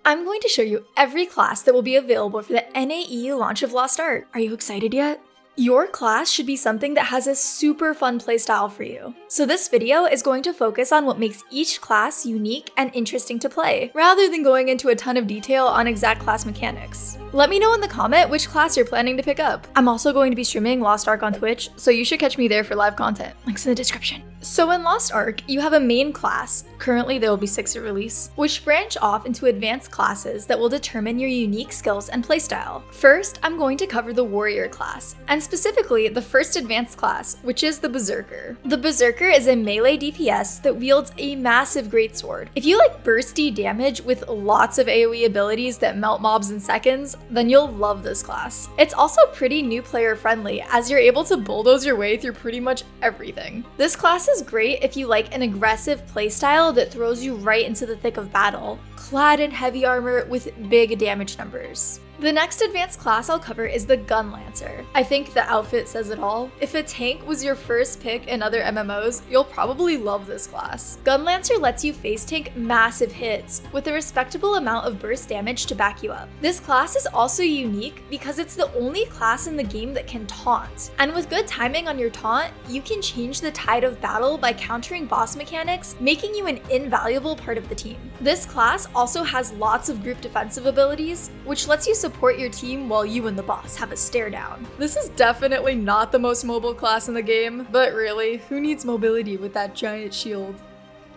I'm going to show you every class that will be available for the NAE launch of Lost Ark. Are you excited yet? Your class should be something that has a super fun playstyle for you. So this video is going to focus on what makes each class unique and interesting to play, rather than going into a ton of detail on exact class mechanics. Let me know in the comment which class you're planning to pick up. I'm also going to be streaming Lost Ark on Twitch, so you should catch me there for live content. Links in the description. So in Lost Ark, you have a main class, currently there will be 6 at release, which branch off into advanced classes that will determine your unique skills and playstyle. First, I'm going to cover the warrior class, and specifically the first advanced class, which is the Berserker. The Berserker is a melee DPS that wields a massive greatsword. If you like bursty damage with lots of AoE abilities that melt mobs in seconds, then you'll love this class. It's also pretty new player friendly, as you're able to bulldoze your way through pretty much everything. This class is great if you like an aggressive playstyle that throws you right into the thick of battle, clad in heavy armor with big damage numbers. The next advanced class I'll cover is the Gun Lancer. I think the outfit says it all. If a tank was your first pick in other MMOs, you'll probably love this class. Gun Lancer lets you face tank massive hits with a respectable amount of burst damage to back you up. This class is also unique because it's the only class in the game that can taunt. And with good timing on your taunt, you can change the tide of battle by countering boss mechanics, making you an invaluable part of the team. This class also has lots of group defensive abilities, which lets you support your team while you and the boss have a stare down. This is definitely not the most mobile class in the game, but really, who needs mobility with that giant shield?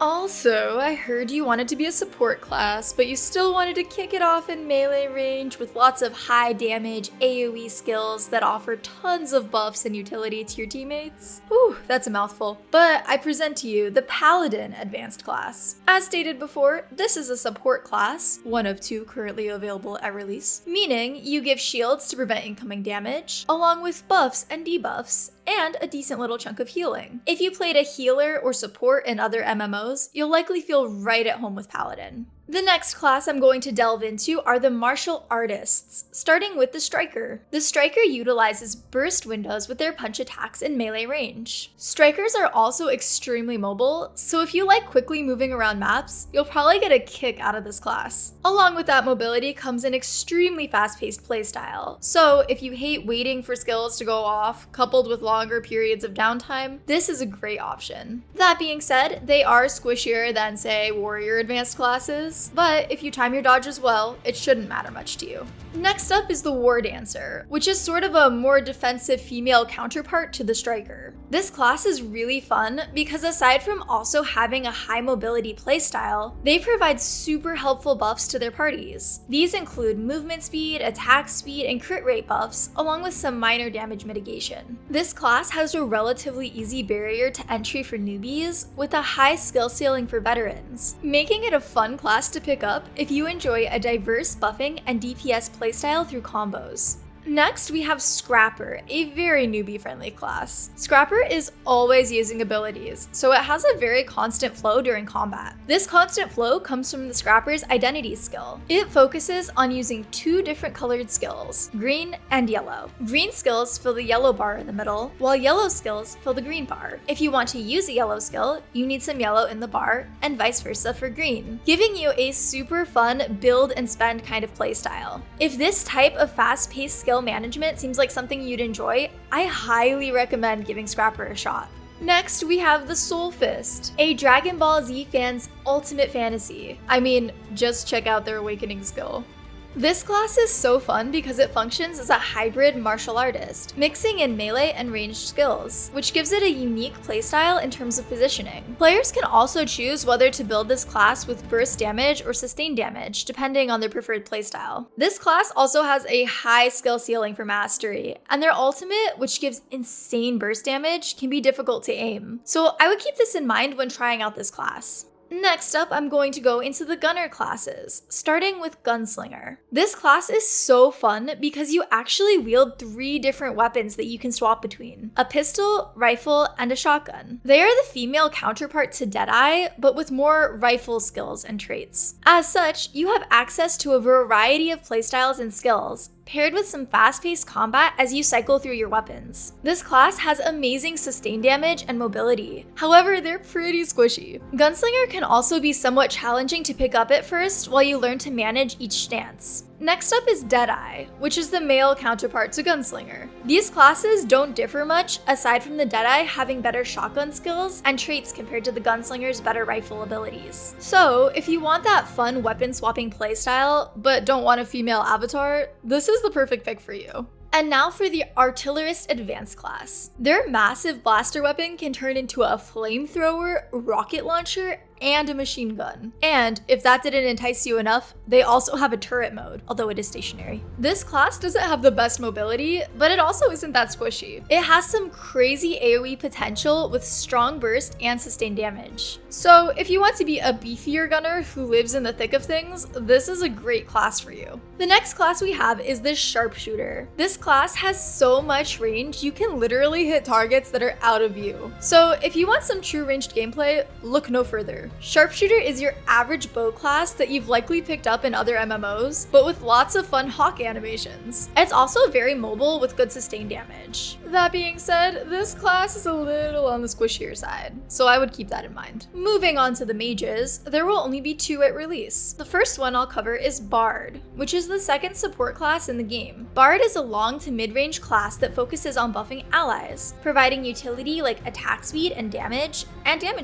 Also, I heard you wanted to be a support class, but you still wanted to kick it off in melee range with lots of high damage AoE skills that offer tons of buffs and utility to your teammates. Whew, that's a mouthful. But I present to you the Paladin advanced class. As stated before, this is a support class, one of 2 currently available at release, meaning you give shields to prevent incoming damage, along with buffs and debuffs, and a decent little chunk of healing. If you played a healer or support in other MMOs, you'll likely feel right at home with Paladin. The next class I'm going to delve into are the martial artists, starting with the Striker. The Striker utilizes burst windows with their punch attacks in melee range. Strikers are also extremely mobile, so if you like quickly moving around maps, you'll probably get a kick out of this class. Along with that mobility comes an extremely fast-paced playstyle, so if you hate waiting for skills to go off, coupled with longer periods of downtime, this is a great option. That being said, they are squishier than, say, warrior advanced classes, but if you time your dodges well, it shouldn't matter much to you. Next up is the War Dancer, which is sort of a more defensive female counterpart to the Striker. This class is really fun because aside from also having a high mobility playstyle, they provide super helpful buffs to their parties. These include movement speed, attack speed, and crit rate buffs, along with some minor damage mitigation. This class has a relatively easy barrier to entry for newbies, with a high skill ceiling for veterans, making it a fun class to pick up if you enjoy a diverse buffing and DPS playstyle through combos. Next, we have Scrapper, a very newbie-friendly class. Scrapper is always using abilities, so it has a very constant flow during combat. This constant flow comes from the Scrapper's identity skill. It focuses on using 2 different colored skills, green and yellow. Green skills fill the yellow bar in the middle, while yellow skills fill the green bar. If you want to use a yellow skill, you need some yellow in the bar, and vice versa for green, giving you a super fun build and spend kind of playstyle. If this type of fast-paced skill management seems like something you'd enjoy, I highly recommend giving Scrapper a shot. Next, we have the Soul Fist, a Dragon Ball Z fan's ultimate fantasy. I mean, just check out their awakening skill. This class is so fun because it functions as a hybrid martial artist, mixing in melee and ranged skills, which gives it a unique playstyle in terms of positioning. Players can also choose whether to build this class with burst damage or sustained damage, depending on their preferred playstyle. This class also has a high skill ceiling for mastery, and their ultimate, which gives insane burst damage, can be difficult to aim. So I would keep this in mind when trying out this class. Next up, I'm going to go into the Gunner classes, starting with Gunslinger. This class is so fun because you actually wield 3 different weapons that you can swap between: a pistol, rifle, and a shotgun. They are the female counterpart to Deadeye, but with more rifle skills and traits. As such, you have access to a variety of playstyles and skills, paired with some fast-paced combat as you cycle through your weapons. This class has amazing sustain damage and mobility. However, they're pretty squishy. Gunslinger can also be somewhat challenging to pick up at first while you learn to manage each stance. Next up is Deadeye, which is the male counterpart to Gunslinger. These classes don't differ much aside from the Deadeye having better shotgun skills and traits compared to the Gunslinger's better rifle abilities. So, if you want that fun weapon swapping playstyle, but don't want a female avatar, this is the perfect pick for you. And now for the Artillerist Advanced class. Their massive blaster weapon can turn into a flamethrower, rocket launcher, and a machine gun. And if that didn't entice you enough, they also have a turret mode, although it is stationary. This class doesn't have the best mobility, but it also isn't that squishy. It has some crazy AoE potential with strong burst and sustained damage. So if you want to be a beefier gunner who lives in the thick of things, this is a great class for you. The next class we have is the Sharpshooter. This class has so much range, you can literally hit targets that are out of view. So if you want some true ranged gameplay, look no further. Sharpshooter is your average bow class that you've likely picked up in other MMOs, but with lots of fun hawk animations. It's also very mobile with good sustained damage. That being said, this class is a little on the squishier side, so I would keep that in mind. Moving on to the mages, there will only be 2 at release. The first one I'll cover is Bard, which is the second support class in the game. Bard is a long to mid-range class that focuses on buffing allies, providing utility like attack speed and damage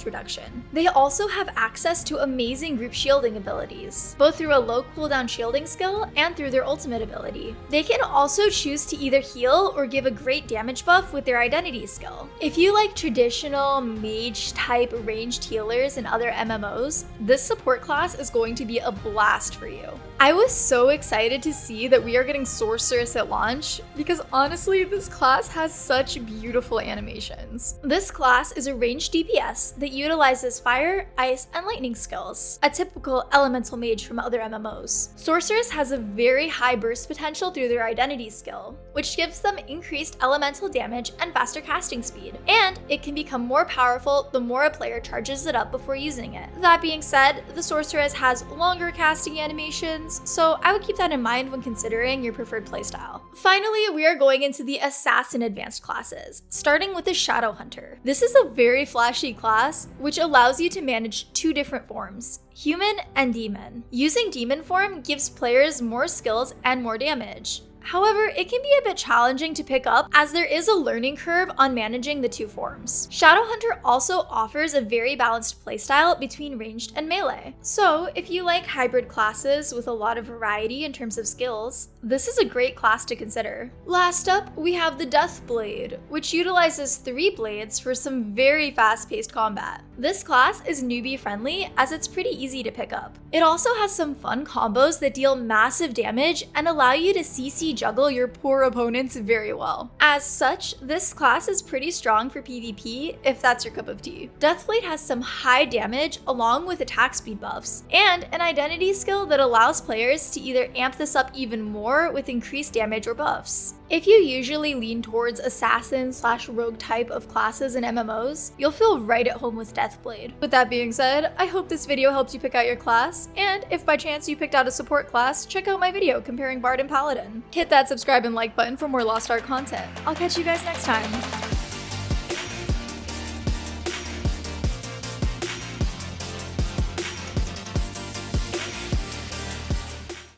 reduction. They also have access to amazing group shielding abilities, both through a low cooldown shielding skill and through their ultimate ability. They can also choose to either heal or give a great damage buff with their identity skill. If you like traditional mage type ranged healers in other MMOs, this support class is going to be a blast for you. I was so excited to see that we are getting Sorceress at launch because honestly, this class has such beautiful animations. This class is a ranged DPS that utilizes fire, ice, and lightning skills, a typical elemental mage from other MMOs. Sorceress has a very high burst potential through their identity skill, which gives them increased elemental damage and faster casting speed, and it can become more powerful the more a player charges it up before using it. That being said, the Sorceress has longer casting animations, so I would keep that in mind when considering your preferred playstyle. Finally, we are going into the Assassin Advanced classes, starting with the Shadow Hunter. This is a very flashy class, which allows you to manage 2 different forms, human and demon. Using demon form gives players more skills and more damage. However, it can be a bit challenging to pick up as there is a learning curve on managing the 2 forms. Shadowhunter also offers a very balanced playstyle between ranged and melee. So if you like hybrid classes with a lot of variety in terms of skills, this is a great class to consider. Last up, we have the Deathblade, which utilizes 3 blades for some very fast-paced combat. This class is newbie friendly as it's pretty easy to pick up. It also has some fun combos that deal massive damage and allow you to CC juggle your poor opponents very well. As such, this class is pretty strong for PvP if that's your cup of tea. Deathblade has some high damage along with attack speed buffs, and an identity skill that allows players to either amp this up even more with increased damage or buffs. If you usually lean towards assassin/rogue type of classes in MMOs, you'll feel right at home with Deathblade. With that being said, I hope this video helped you pick out your class, and if by chance you picked out a support class, check out my video comparing Bard and Paladin. Hit that subscribe and like button for more Lost Ark content. I'll catch you guys next time.